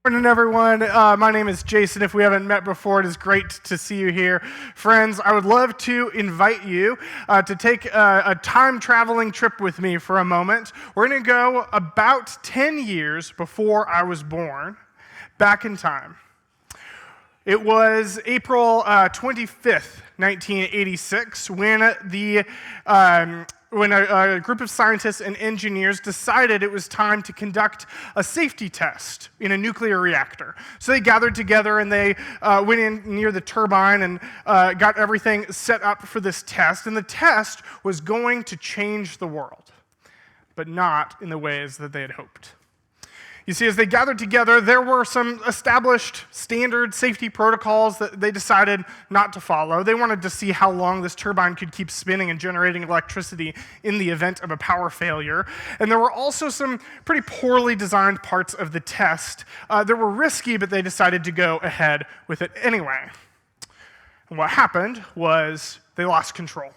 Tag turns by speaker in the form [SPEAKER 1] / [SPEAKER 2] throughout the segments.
[SPEAKER 1] Morning, everyone. My name is Jason. If we haven't met before, it is great to see you here. Friends, I would love to invite you to take a time-traveling trip with me for a moment. We're going to go about 10 years before I was born, back in time. It was April 25th, 1986, when a group of scientists and engineers decided it was time to conduct a safety test in a nuclear reactor. So they gathered together and they went in near the turbine and got everything set up for this test. And the test was going to change the world, but not in the ways that they had hoped. You see, as they gathered together, there were some established standard safety protocols that they decided not to follow. They wanted to see how long this turbine could keep spinning and generating electricity in the event of a power failure. And there were also some pretty poorly designed parts of the test that were risky, but they decided to go ahead with it anyway. And what happened was they lost control.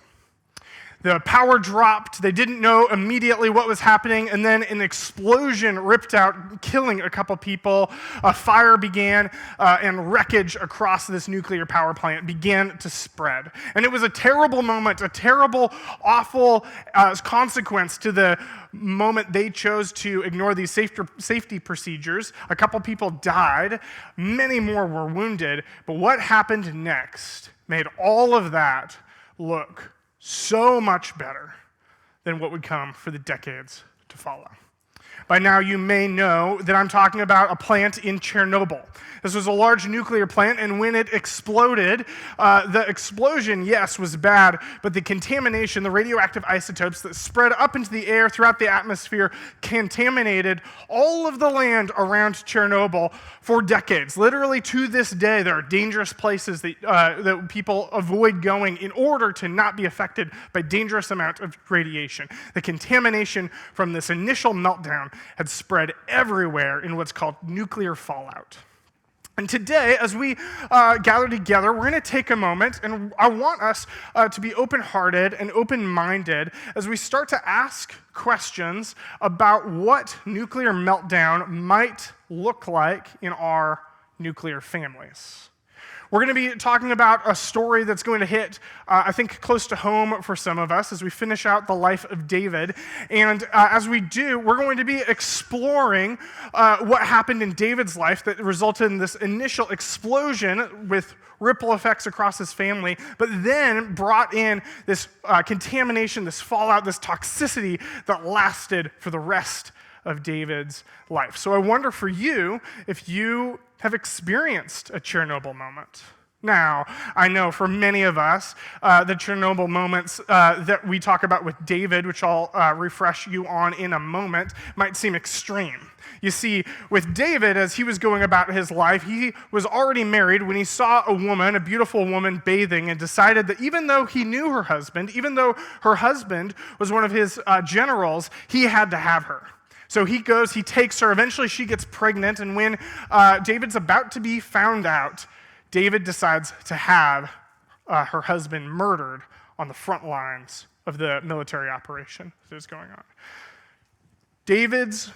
[SPEAKER 1] The power dropped, they didn't know immediately what was happening, and then an explosion ripped out, killing a couple people. A fire began, and wreckage across this nuclear power plant began to spread. And it was a terrible moment, a terrible, awful consequence to the moment they chose to ignore these safety procedures. A couple people died, many more were wounded, but what happened next made all of that look so much better than what would come for the decades to follow. By now, you may know that I'm talking about a plant in Chernobyl. This was a large nuclear plant, and when it exploded, the explosion, yes, was bad, but the contamination, the radioactive isotopes that spread up into the air throughout the atmosphere, contaminated all of the land around Chernobyl for decades. Literally, to this day, there are dangerous places that people avoid going in order to not be affected by dangerous amount of radiation. The contamination from this initial meltdown had spread everywhere in what's called nuclear fallout. And today, as we gather together, we're going to take a moment, and I want us to be open-hearted and open-minded as we start to ask questions about what nuclear meltdown might look like in our nuclear families. We're going to be talking about a story that's going to hit, I think, close to home for some of us as we finish out the life of David. And as we do, we're going to be exploring what happened in David's life that resulted in this initial explosion with ripple effects across his family, but then brought in this contamination, this fallout, this toxicity that lasted for the rest of David's life. So I wonder for you if you have experienced a Chernobyl moment. Now, I know for many of us, the Chernobyl moments that we talk about with David, which I'll refresh you on in a moment, might seem extreme. You see, with David, as he was going about his life, he was already married when he saw a woman, a beautiful woman, bathing, and decided that even though he knew her husband, even though her husband was one of his generals, he had to have her. So he goes, he takes her, eventually she gets pregnant, and when David's about to be found out, David decides to have her husband murdered on the front lines of the military operation that is going on. David's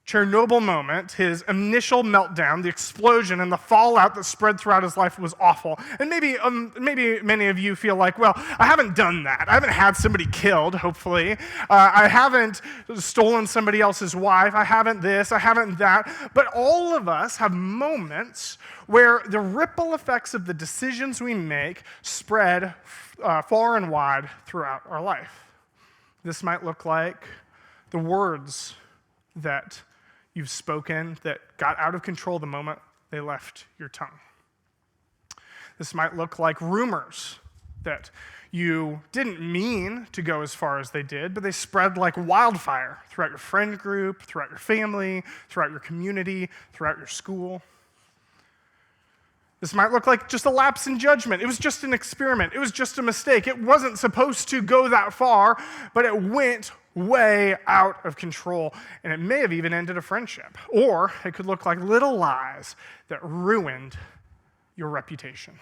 [SPEAKER 1] Chernobyl moment, his initial meltdown, the explosion and the fallout that spread throughout his life was awful. And maybe many of you feel like, well, I haven't done that. I haven't had somebody killed, hopefully. I haven't stolen somebody else's wife. I haven't this. I haven't that. But all of us have moments where the ripple effects of the decisions we make spread far and wide throughout our life. This might look like the words that you've spoken that got out of control the moment they left your tongue. This might look like rumors that you didn't mean to go as far as they did, but they spread like wildfire throughout your friend group, throughout your family, throughout your community, throughout your school. This might look like just a lapse in judgment. It was just an experiment. It was just a mistake. It wasn't supposed to go that far, but it went way out of control, and it may have even ended a friendship. Or it could look like little lies that ruined your reputation.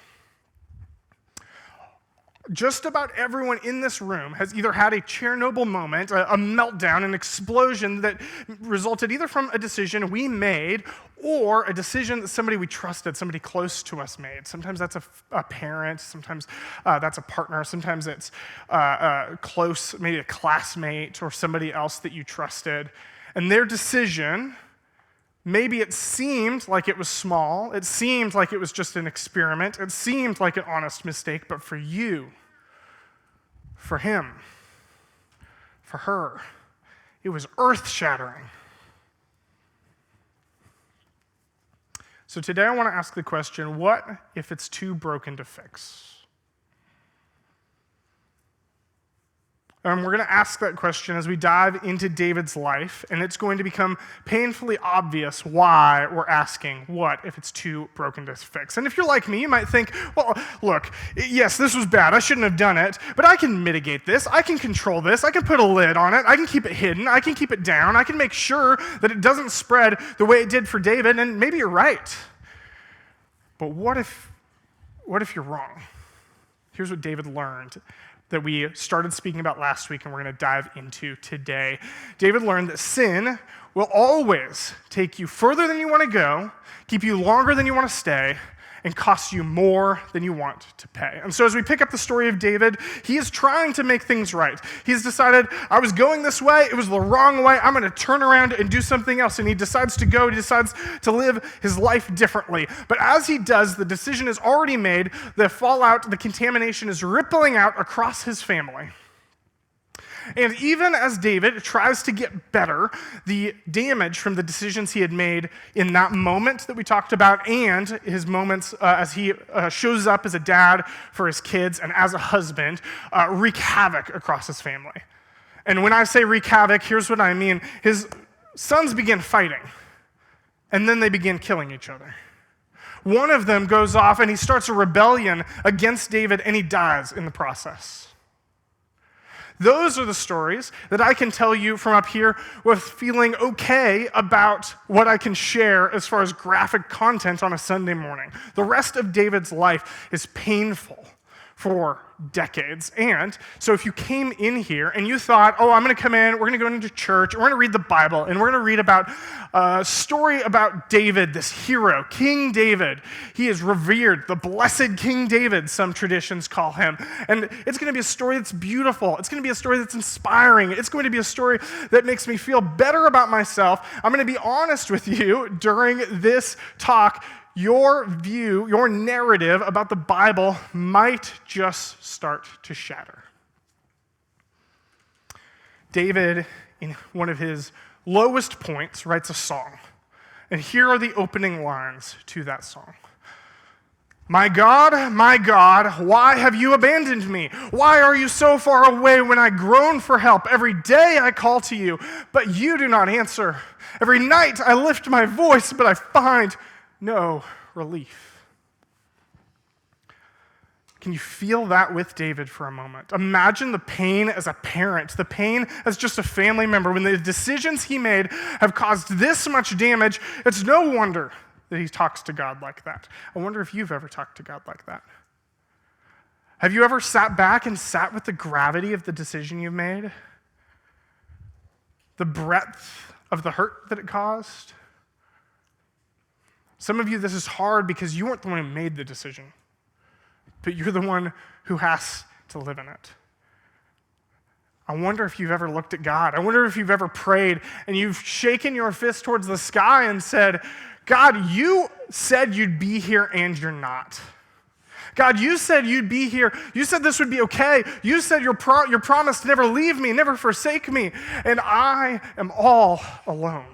[SPEAKER 1] Just about everyone in this room has either had a Chernobyl moment, a meltdown, an explosion that resulted either from a decision we made or a decision that somebody we trusted, somebody close to us made. Sometimes that's a parent, sometimes that's a partner, sometimes it's close, maybe a classmate or somebody else that you trusted. And their decision, maybe it seemed like it was small, it seemed like it was just an experiment, it seemed like an honest mistake, but for you, for him, for her, it was earth-shattering. So today I want to ask the question, what if it's too broken to fix? We're going to ask that question as we dive into David's life, and it's going to become painfully obvious why we're asking, what if it's too broken to fix? And if you're like me, you might think, well, look, yes, this was bad, I shouldn't have done it, but I can mitigate this, I can control this, I can put a lid on it, I can keep it hidden, I can keep it down, I can make sure that it doesn't spread the way it did for David, and maybe you're right. But what if you're wrong? Here's what David learned that we started speaking about last week and we're going to dive into today. David learned that sin will always take you further than you want to go, keep you longer than you want to stay, and cost you more than you want to pay. And so as we pick up the story of David, he is trying to make things right. He's decided, I was going this way, it was the wrong way, I'm going to turn around and do something else. And he decides to go, he decides to live his life differently. But as he does, the decision is already made, the fallout, the contamination is rippling out across his family. And even as David tries to get better, the damage from the decisions he had made in that moment that we talked about and his moments as he shows up as a dad for his kids and as a husband wreak havoc across his family. And when I say wreak havoc, here's what I mean. His sons begin fighting, and then they begin killing each other. One of them goes off and he starts a rebellion against David, and he dies in the process. Those are the stories that I can tell you from up here with feeling okay about what I can share as far as graphic content on a Sunday morning. The rest of David's life is painful for decades. And so if you came in here and you thought, oh, I'm going to come in, we're going to go into church, and we're going to read the Bible, and we're going to read about a story about David, this hero, King David. He is revered, the blessed King David, some traditions call him. And it's going to be a story that's beautiful. It's going to be a story that's inspiring. It's going to be a story that makes me feel better about myself. I'm going to be honest with you during this talk. Your view, your narrative about the Bible might just start to shatter. David, in one of his lowest points, writes a song. And here are the opening lines to that song. My God, why have you abandoned me? Why are you so far away when I groan for help? Every day I call to you, but you do not answer. Every night I lift my voice, but I find no relief. Can you feel that with David for a moment? Imagine the pain as a parent, the pain as just a family member. When the decisions he made have caused this much damage, it's no wonder that he talks to God like that. I wonder if you've ever talked to God like that. Have you ever sat back and sat with the gravity of the decision you've made? The breadth of the hurt that it caused? Some of you, this is hard because you weren't the one who made the decision, but you're the one who has to live in it. I wonder if you've ever looked at God. I wonder if you've ever prayed and you've shaken your fist towards the sky and said, God, you said you'd be here and you're not. God, you said you'd be here. You said this would be okay. You said your promise to never leave me, never forsake me, and I am all alone.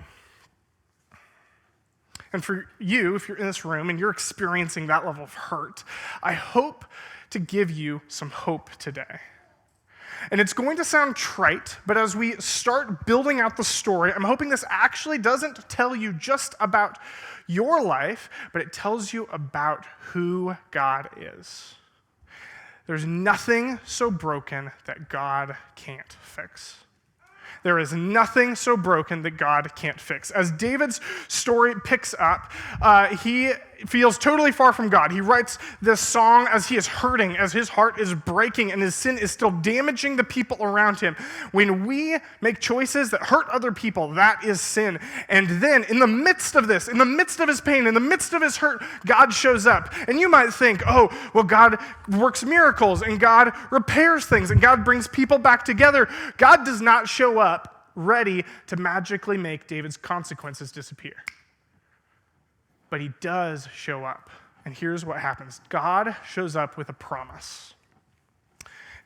[SPEAKER 1] And for you, if you're in this room and you're experiencing that level of hurt, I hope to give you some hope today. And it's going to sound trite, but as we start building out the story, I'm hoping this actually doesn't tell you just about your life, but it tells you about who God is. There's nothing so broken that God can't fix. There is nothing so broken that God can't fix. As David's story picks up, he feels totally far from God. He writes this song as he is hurting, as his heart is breaking, and his sin is still damaging the people around him. When we make choices that hurt other people, that is sin. And then in the midst of this, in the midst of his pain, in the midst of his hurt, God shows up. And you might think, oh, well, God works miracles, and God repairs things, and God brings people back together. God does not show up ready to magically make David's consequences disappear. But he does show up. And here's what happens. God shows up with a promise.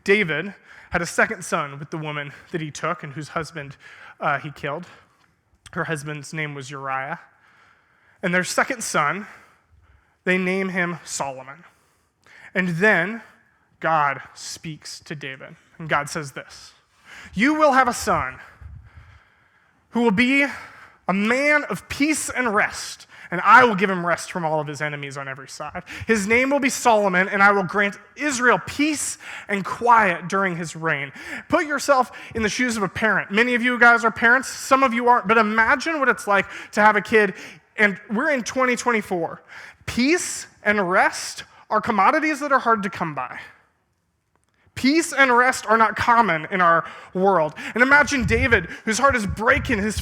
[SPEAKER 1] David had a second son with the woman that he took and whose husband he killed. Her husband's name was Uriah. And their second son, they name him Solomon. And then God speaks to David. And God says this, "You will have a son who will be a man of peace and rest, and I will give him rest from all of his enemies on every side. His name will be Solomon, and I will grant Israel peace and quiet during his reign." Put yourself in the shoes of a parent. Many of you guys are parents, some of you aren't, but imagine what it's like to have a kid, and we're in 2024. Peace and rest are commodities that are hard to come by. Peace and rest are not common in our world. And imagine David, whose heart is breaking, his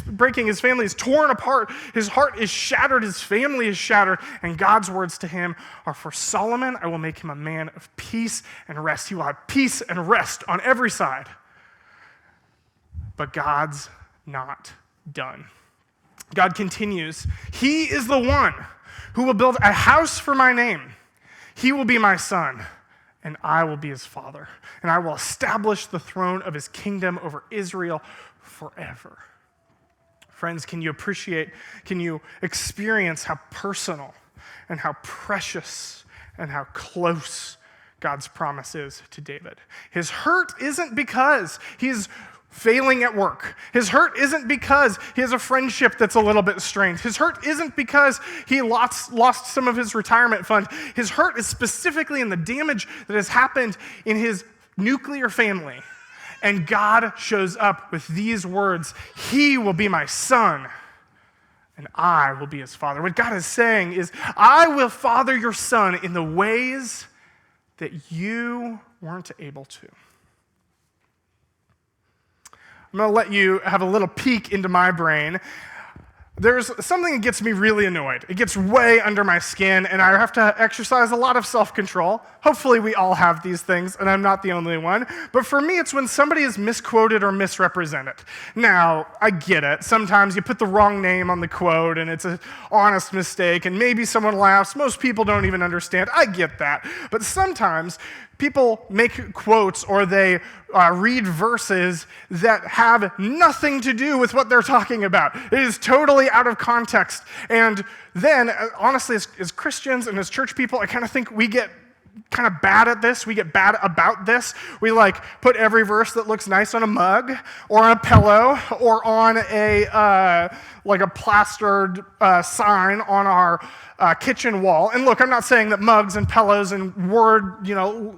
[SPEAKER 1] family is torn apart, his heart is shattered, his family is shattered, and God's words to him are, "For Solomon, I will make him a man of peace and rest." He will have peace and rest on every side. But God's not done. God continues, "He is the one who will build a house for my name. He will be my son, and I will be his father, and I will establish the throne of his kingdom over Israel forever." Friends, can you experience how personal and how precious and how close God's promise is to David? His hurt isn't because he's failing at work. His hurt isn't because he has a friendship that's a little bit strained. His hurt isn't because he lost some of his retirement fund. His hurt is specifically in the damage that has happened in his nuclear family. And God shows up with these words, "He will be my son, and I will be his father." What God is saying is, I will father your son in the ways that you weren't able to. I'm going to let you have a little peek into my brain. There's something that gets me really annoyed. It gets way under my skin, and I have to exercise a lot of self-control. Hopefully we all have these things, and I'm not the only one. But for me, it's when somebody is misquoted or misrepresented. Now, I get it. Sometimes you put the wrong name on the quote, and it's an honest mistake, and maybe someone laughs. Most people don't even understand. I get that. But sometimes people make quotes or they read verses that have nothing to do with what they're talking about. It is totally out of context. And then, honestly, as Christians and as church people, I kind of think we get kind of bad at this. We get bad about this. We put every verse that looks nice on a mug or on a pillow or on a plastered sign on our kitchen wall. And look, I'm not saying that mugs and pillows and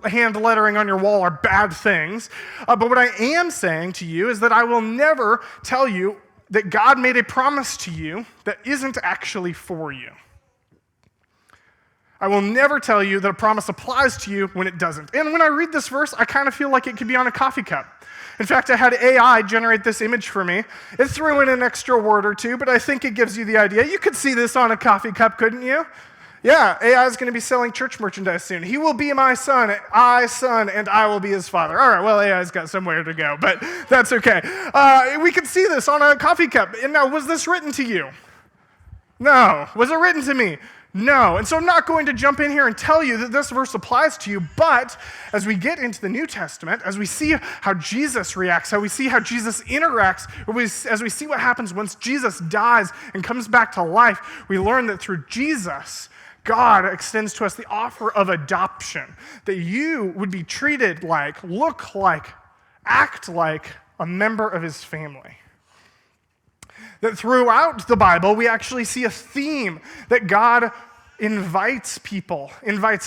[SPEAKER 1] hand lettering on your wall are bad things. But what I am saying to you is that I will never tell you that God made a promise to you that isn't actually for you. I will never tell you that a promise applies to you when it doesn't. And when I read this verse, I kind of feel like it could be on a coffee cup. In fact, I had AI generate this image for me. It threw in an extra word or two, but I think it gives you the idea. You could see this on a coffee cup, couldn't you? Yeah, AI is going to be selling church merchandise soon. "He will be my son, and I will be his father." All right, well, AI's got somewhere to go, but that's okay. We could see this on a coffee cup. And now, was this written to you? No. Was it written to me? No. And so I'm not going to jump in here and tell you that this verse applies to you, but as we get into the New Testament, as we see how Jesus reacts, how we see how Jesus interacts, as we see what happens once Jesus dies and comes back to life, we learn that through Jesus, God extends to us the offer of adoption, that you would be treated like, look like, act like a member of his family. That throughout the Bible, we actually see a theme that God invites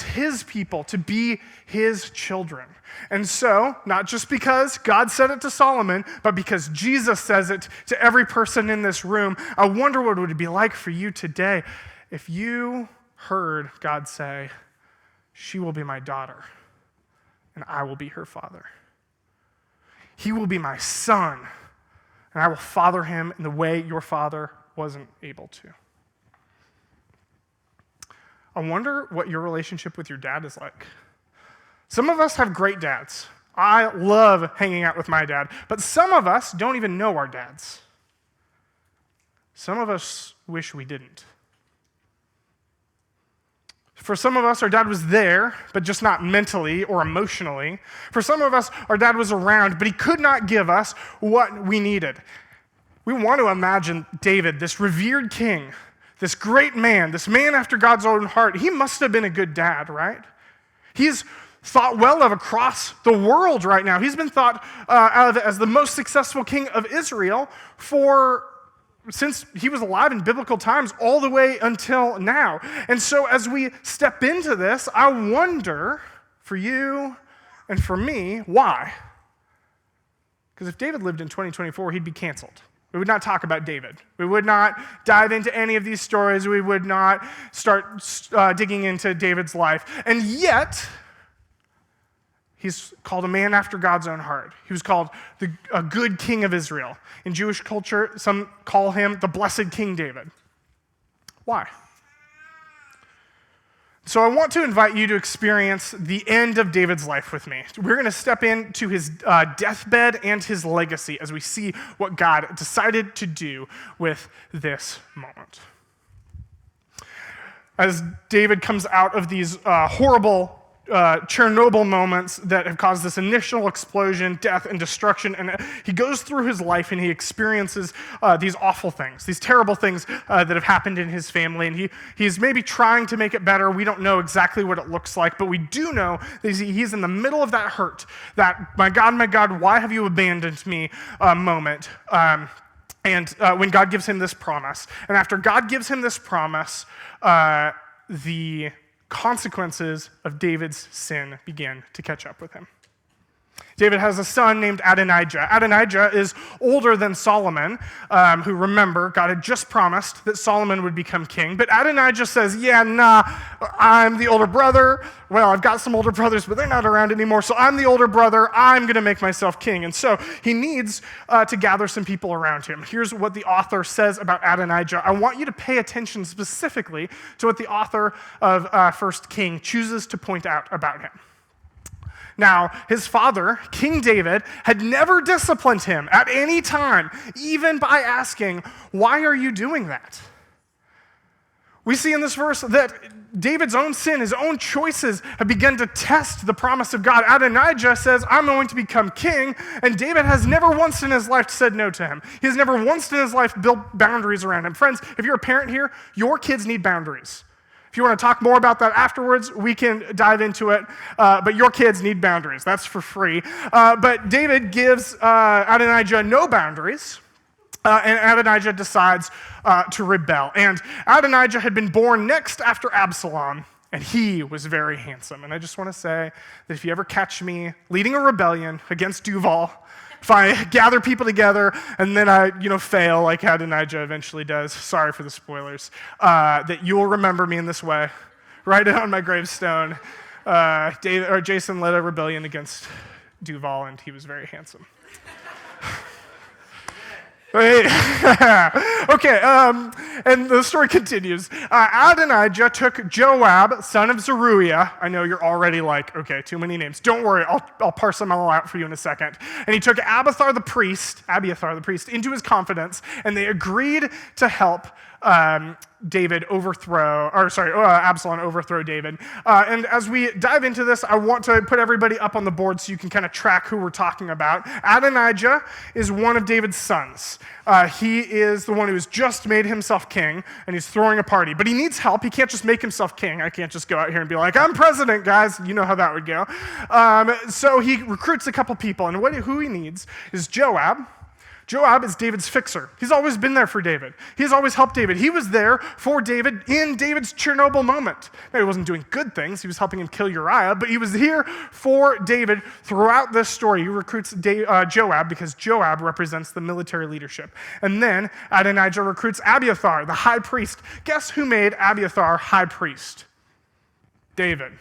[SPEAKER 1] his people to be his children. And so, not just because God said it to Solomon, but because Jesus says it to every person in this room, I wonder what it would be like for you today if you heard God say, "She will be my daughter, and I will be her father. He will be my son, and I will father him in the way your father wasn't able to." I wonder what your relationship with your dad is like. Some of us have great dads. I love hanging out with my dad, but some of us don't even know our dads. Some of us wish we didn't. For some of us, our dad was there, but just not mentally or emotionally. For some of us, our dad was around, but he could not give us what we needed. We want to imagine David, this revered king, this great man, this man after God's own heart. He must have been a good dad, right? He's thought well of across the world right now. He's been thought of as the most successful king of Israel since he was alive in biblical times all the way until now. And so as we step into this, I wonder for you and for me, why? Because if David lived in 2024, he'd be canceled. We would not talk about David. We would not dive into any of these stories. We would not start digging into David's life. And yet, he's called a man after God's own heart. He was called a good king of Israel. In Jewish culture, some call him the blessed King David. Why? So I want to invite you to experience the end of David's life with me. We're going to step into his deathbed and his legacy as we see what God decided to do with this moment. As David comes out of these horrible Chernobyl moments that have caused this initial explosion, death, and destruction. And he goes through his life and he experiences these awful things, these terrible things that have happened in his family. And he's maybe trying to make it better. We don't know exactly what it looks like, but we do know that he's in the middle of that hurt, that, my God, why have you abandoned me moment. When God gives him this promise. And after God gives him this promise, the consequences of David's sin began to catch up with him. David has a son named Adonijah. Adonijah is older than Solomon, who, remember, God had just promised that Solomon would become king. But Adonijah says, I'm the older brother. Well, I've got some older brothers, but they're not around anymore, so I'm the older brother. I'm going to make myself king. And so he needs to gather some people around him. Here's what the author says about Adonijah. I want you to pay attention specifically to what the author of 1 King chooses to point out about him. Now, his father, King David, had never disciplined him at any time, even by asking, "Why are you doing that?" We see in this verse that David's own sin, his own choices, have begun to test the promise of God. Adonijah says, "I'm going to become king," and David has never once in his life said no to him. He has never once in his life built boundaries around him. Friends, if you're a parent here, your kids need boundaries. If you want to talk more about that afterwards, we can dive into it, but your kids need boundaries. That's for free. But David gives Adonijah no boundaries, and Adonijah decides to rebel. And Adonijah had been born next after Absalom, and he was very handsome. And I just want to say that if you ever catch me leading a rebellion against Duval, if I gather people together and then I, fail like Adonijah eventually does, sorry for the spoilers, that you will remember me in this way. Write it on my gravestone. Jason led a rebellion against Duval, and he was very handsome. Okay, and the story continues. Adonijah took Joab, son of Zeruiah. I know you're already like, okay, too many names. Don't worry, I'll parse them all out for you in a second. And he took Abiathar the priest, into his confidence, and they agreed to help Absalom overthrow David. And as we dive into this, I want to put everybody up on the board so you can kind of track who we're talking about. Adonijah is one of David's sons. He is the one who has just made himself king, and he's throwing a party. But he needs help. He can't just make himself king. I can't just go out here and be like, "I'm president, guys." You know how that would go. So he recruits a couple people, and who he needs is Joab. Joab is David's fixer. He's always been there for David. He's always helped David. He was there for David in David's Chernobyl moment. Now, he wasn't doing good things. He was helping him kill Uriah, but he was here for David throughout this story. He recruits Joab because Joab represents the military leadership. And then Adonijah recruits Abiathar, the high priest. Guess who made Abiathar high priest? David.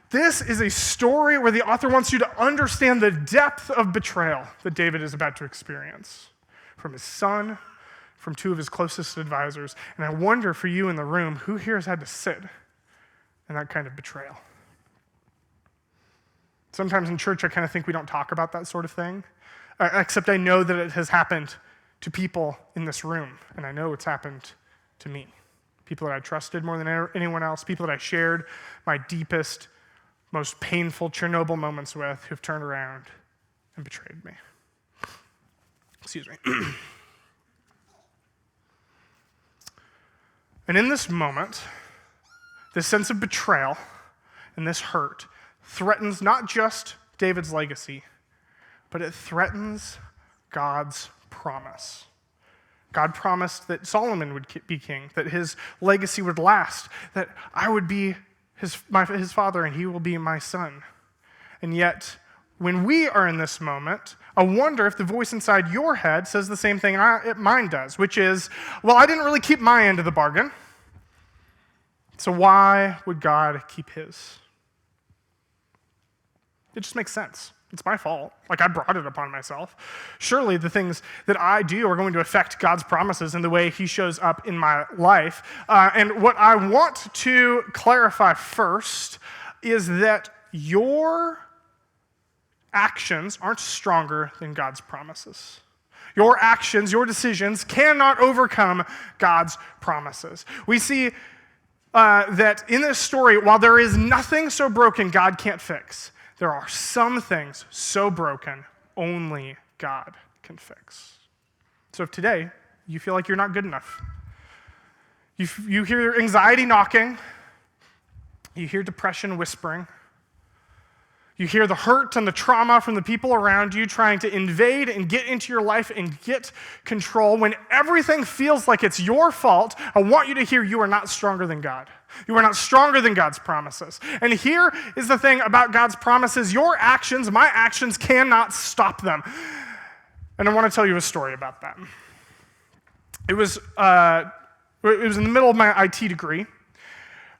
[SPEAKER 1] This is a story where the author wants you to understand the depth of betrayal that David is about to experience from his son, from two of his closest advisors. And I wonder for you in the room, who here has had to sit in that kind of betrayal? Sometimes in church, I kind of think we don't talk about that sort of thing, except I know that it has happened to people in this room, and I know it's happened to me. People that I trusted more than anyone else, people that I shared my deepest, most painful Chernobyl moments with, who've turned around and betrayed me. Excuse me. And in this moment, this sense of betrayal and this hurt threatens not just David's legacy, but it threatens God's promise. God promised that Solomon would be king, that his legacy would last, that I would be his father and he will be my son. And yet, when we are in this moment, I wonder if the voice inside your head says the same thing mine does, which is, well, I didn't really keep my end of the bargain, so why would God keep his? It just makes sense. It's my fault. Like, I brought it upon myself. Surely the things that I do are going to affect God's promises and the way he shows up in my life. And what I want to clarify first is that your actions aren't stronger than God's promises. Your actions, your decisions cannot overcome God's promises. We see that in this story, while there is nothing so broken God can't fix, there are some things so broken only God can fix. So if today you feel like you're not good enough, you hear anxiety knocking, you hear depression whispering, you hear the hurt and the trauma from the people around you trying to invade and get into your life and get control, when everything feels like it's your fault, I want you to hear you are not stronger than God. You are not stronger than God's promises. And here is the thing about God's promises. Your actions, my actions, cannot stop them. And I want to tell you a story about that. It was in the middle of my IT degree.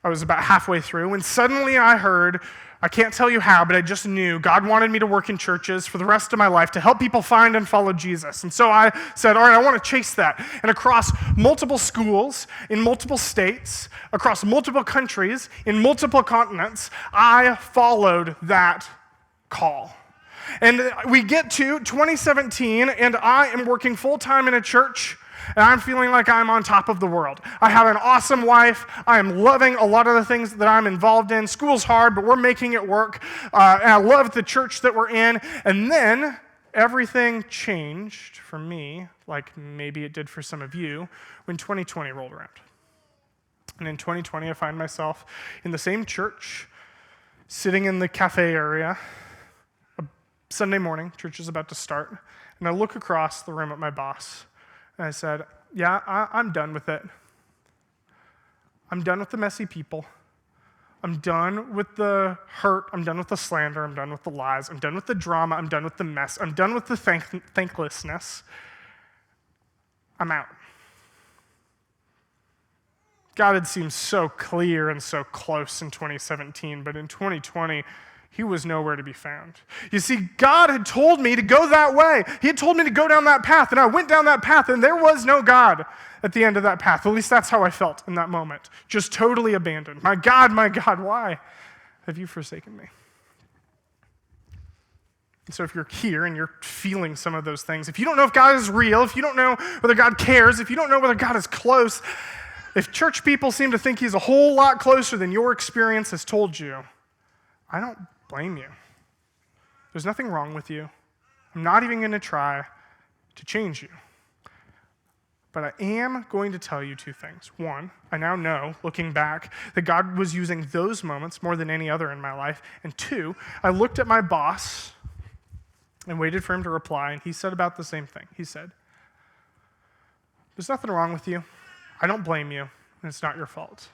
[SPEAKER 1] I was about halfway through, and suddenly I heard, I can't tell you how, but I just knew God wanted me to work in churches for the rest of my life to help people find and follow Jesus. And so I said, all right, I want to chase that. And across multiple schools, in multiple states, across multiple countries, in multiple continents, I followed that call. And we get to 2017, and I am working full-time in a church, and I'm feeling like I'm on top of the world. I have an awesome wife. I am loving a lot of the things that I'm involved in. School's hard, but we're making it work. And I love the church that we're in. And then everything changed for me, like maybe it did for some of you, when 2020 rolled around. And in 2020, I find myself in the same church, sitting in the cafe area, a Sunday morning, church is about to start, and I look across the room at my boss, and I said, yeah, I'm done with it. I'm done with the messy people. I'm done with the hurt. I'm done with the slander. I'm done with the lies. I'm done with the drama. I'm done with the mess. I'm done with the thanklessness. I'm out. God had seemed so clear and so close in 2017, but in 2020, he was nowhere to be found. You see, God had told me to go that way. He had told me to go down that path, and I went down that path, and there was no God at the end of that path. At least that's how I felt in that moment. Just totally abandoned. My God, why have you forsaken me? And so if you're here and you're feeling some of those things, if you don't know if God is real, if you don't know whether God cares, if you don't know whether God is close, if church people seem to think he's a whole lot closer than your experience has told you, I don't blame you. There's nothing wrong with you. I'm not even going to try to change you. But I am going to tell you two things. One, I now know, looking back, that God was using those moments more than any other in my life. And two, I looked at my boss and waited for him to reply, and he said about the same thing. He said, "There's nothing wrong with you. I don't blame you, and it's not your fault.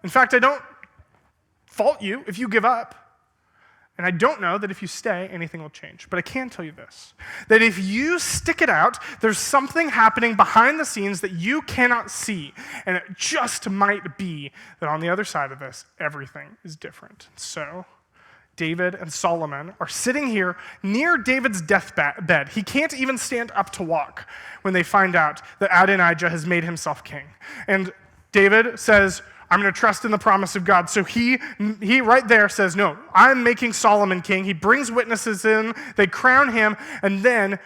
[SPEAKER 1] In fact, I don't fault you if you give up. And I don't know that if you stay, anything will change. But I can tell you this, that if you stick it out, there's something happening behind the scenes that you cannot see. And it just might be that on the other side of this, everything is different." So David and Solomon are sitting here near David's deathbed. He can't even stand up to walk when they find out that Adonijah has made himself king. And David says, "I'm going to trust in the promise of God." So he right there says, "No, I'm making Solomon king." He brings witnesses in, they crown him, and then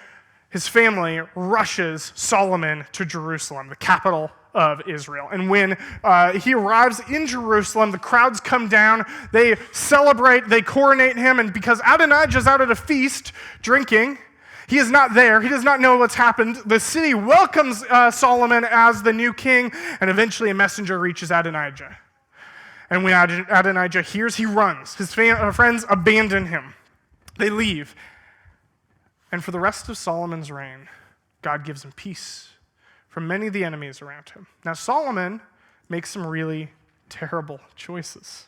[SPEAKER 1] his family rushes Solomon to Jerusalem, the capital of Israel. And when he arrives in Jerusalem, the crowds come down, they celebrate, they coronate him, and because Adonijah's out at a feast drinking, he is not there. He does not know what's happened. The city welcomes Solomon as the new king, and eventually a messenger reaches Adonijah. And when Adonijah hears, he runs. His friends abandon him. They leave. And for the rest of Solomon's reign, God gives him peace from many of the enemies around him. Now, Solomon makes some really terrible choices.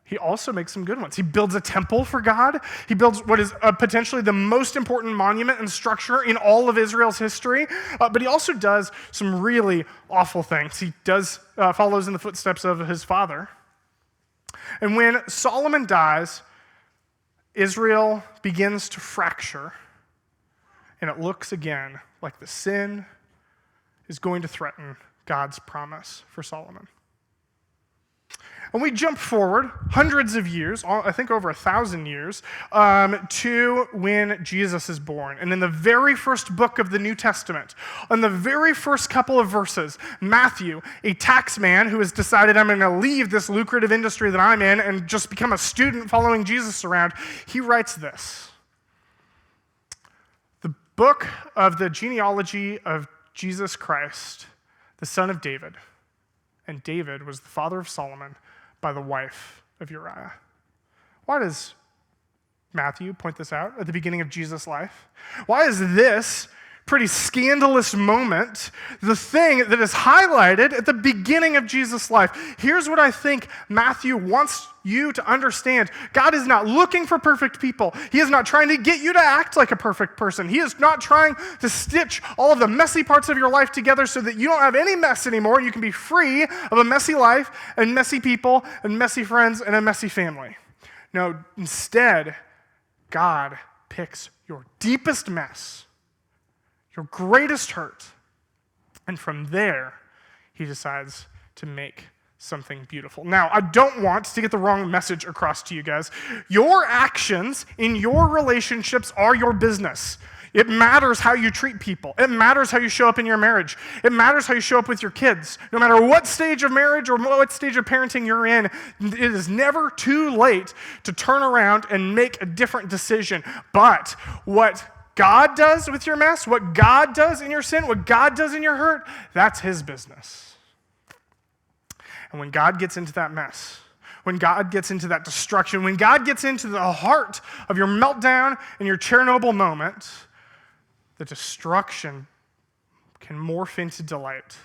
[SPEAKER 1] He also makes some good ones. He builds a temple for God. He builds what is potentially the most important monument and structure in all of Israel's history. But he also does some really awful things. He follows in the footsteps of his father. And when Solomon dies, Israel begins to fracture. And it looks again like the sin is going to threaten God's promise for Solomon. And we jump forward hundreds of years, I think over 1,000 years, to when Jesus is born. And in the very first book of the New Testament, on the very first couple of verses, Matthew, a tax man who has decided, "I'm going to leave this lucrative industry that I'm in and just become a student following Jesus around," he writes this. "The book of the genealogy of Jesus Christ, the son of David, and David was the father of Solomon by the wife of Uriah." Why does Matthew point this out at the beginning of Jesus' life? Why is this pretty scandalous moment the thing that is highlighted at the beginning of Jesus' life? Here's what I think Matthew wants you to understand. God is not looking for perfect people. He is not trying to get you to act like a perfect person. He is not trying to stitch all of the messy parts of your life together so that you don't have any mess anymore and you can be free of a messy life and messy people and messy friends and a messy family. No, instead, God picks your deepest mess, your greatest hurt, and from there, he decides to make something beautiful. Now, I don't want to get the wrong message across to you guys. Your actions in your relationships are your business. It matters how you treat people. It matters how you show up in your marriage. It matters how you show up with your kids. No matter what stage of marriage or what stage of parenting you're in, it is never too late to turn around and make a different decision. But what God does with your mess, what God does in your sin, what God does in your hurt, that's his business. And when God gets into that mess, when God gets into that destruction, when God gets into the heart of your meltdown and your Chernobyl moment, the destruction can morph into delight.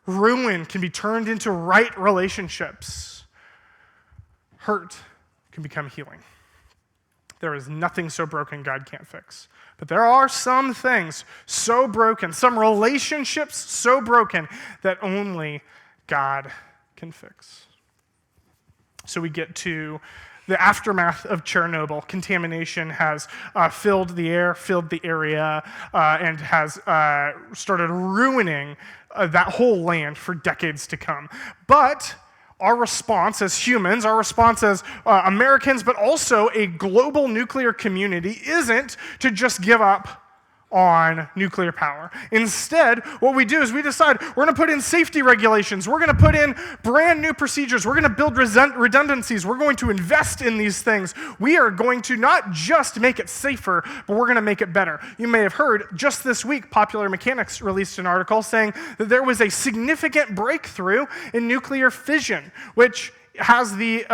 [SPEAKER 1] Ruin can be turned into right relationships. Hurt can become healing. There is nothing so broken God can't fix. But there are some things so broken, some relationships so broken that only God can fix. So we get to the aftermath of Chernobyl. Contamination has filled the air, filled the area, and has started ruining that whole land for decades to come. But our response as humans, our response as Americans, but also a global nuclear community, isn't to just give up on nuclear power. Instead, what we do is we decide we're going to put in safety regulations, we're going to put in brand new procedures, we're going to build redundancies, we're going to invest in these things. We are going to not just make it safer, but we're going to make it better. You may have heard just this week, Popular Mechanics released an article saying that there was a significant breakthrough in nuclear fission, which has the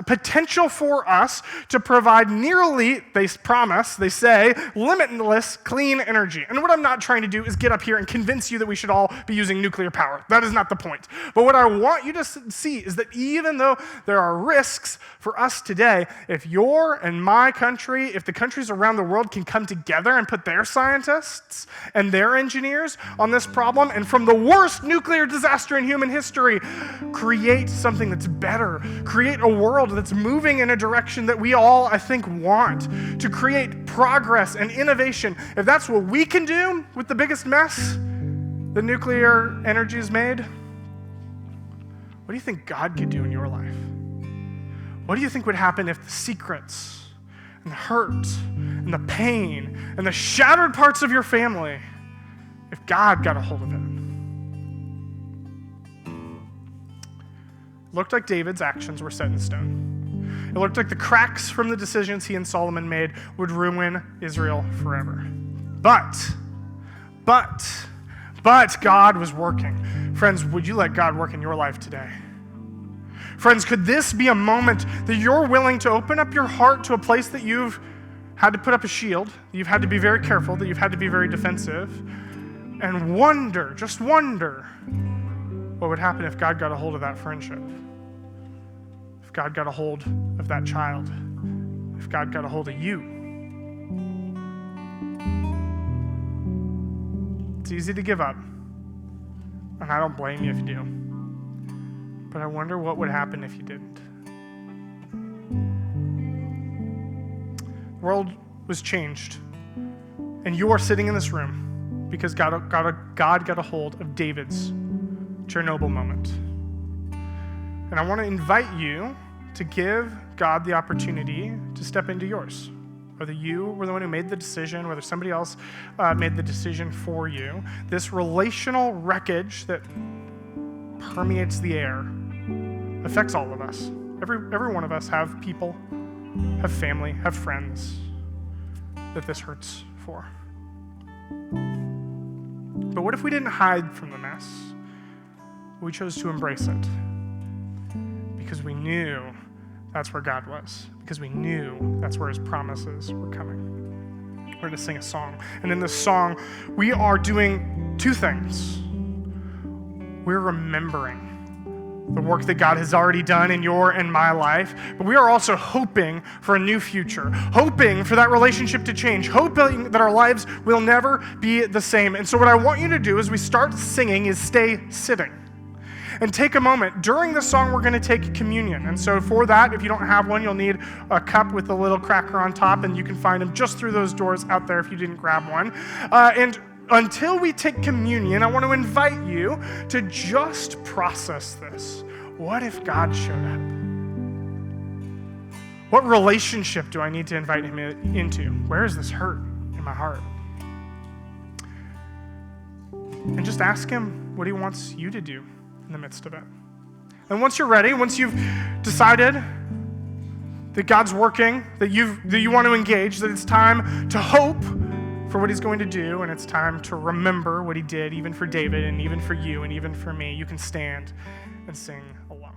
[SPEAKER 1] potential for us to provide nearly, they promise, they say, limitless clean energy. And what I'm not trying to do is get up here and convince you that we should all be using nuclear power. That is not the point. But what I want you to see is that even though there are risks for us today, if your and my country, if the countries around the world can come together and put their scientists and their engineers on this problem, and from the worst nuclear disaster in human history, create something that's better, create a world that's moving in a direction that we all, I think, want, to create progress and innovation. If that's what we can do with the biggest mess that nuclear energy has made, what do you think God could do in your life? What do you think would happen if the secrets and the hurt and the pain and the shattered parts of your family, if God got a hold of it? It looked like David's actions were set in stone. It looked like the cracks from the decisions he and Solomon made would ruin Israel forever. But God was working. Friends, would you let God work in your life today? Friends, could this be a moment that you're willing to open up your heart to a place that you've had to put up a shield, that you've had to be very careful, that you've had to be very defensive, and just wonder, what would happen if God got a hold of that friendship? If God got a hold of that child? If God got a hold of you? It's easy to give up, and I don't blame you if you do. But I wonder what would happen if you didn't. The world was changed, and you are sitting in this room because God got a hold of David's Chernobyl moment. And I want to invite you to give God the opportunity to step into yours. Whether you were the one who made the decision, whether somebody else made the decision for you, this relational wreckage that permeates the air affects all of us. Every one of us have people, have family, have friends that this hurts for. But what if we didn't hide from the mess? We chose to embrace it because we knew that's where God was, because we knew that's where his promises were coming. We're going to sing a song. And in this song, we are doing two things. We're remembering the work that God has already done in your and my life, but we are also hoping for a new future, hoping for that relationship to change, hoping that our lives will never be the same. And so what I want you to do as we start singing is stay sitting. And take a moment. During the song, we're going to take communion. And so for that, if you don't have one, you'll need a cup with a little cracker on top, and you can find them just through those doors out there if you didn't grab one. And until we take communion, I want to invite you to just process this. What if God showed up? What relationship do I need to invite him into? Where is this hurt in my heart? And just ask him what he wants you to do in the midst of it. And once you're ready, once you've decided that God's working, that you want to engage, that it's time to hope for what he's going to do, and it's time to remember what he did, even for David and even for you and even for me, you can stand and sing along.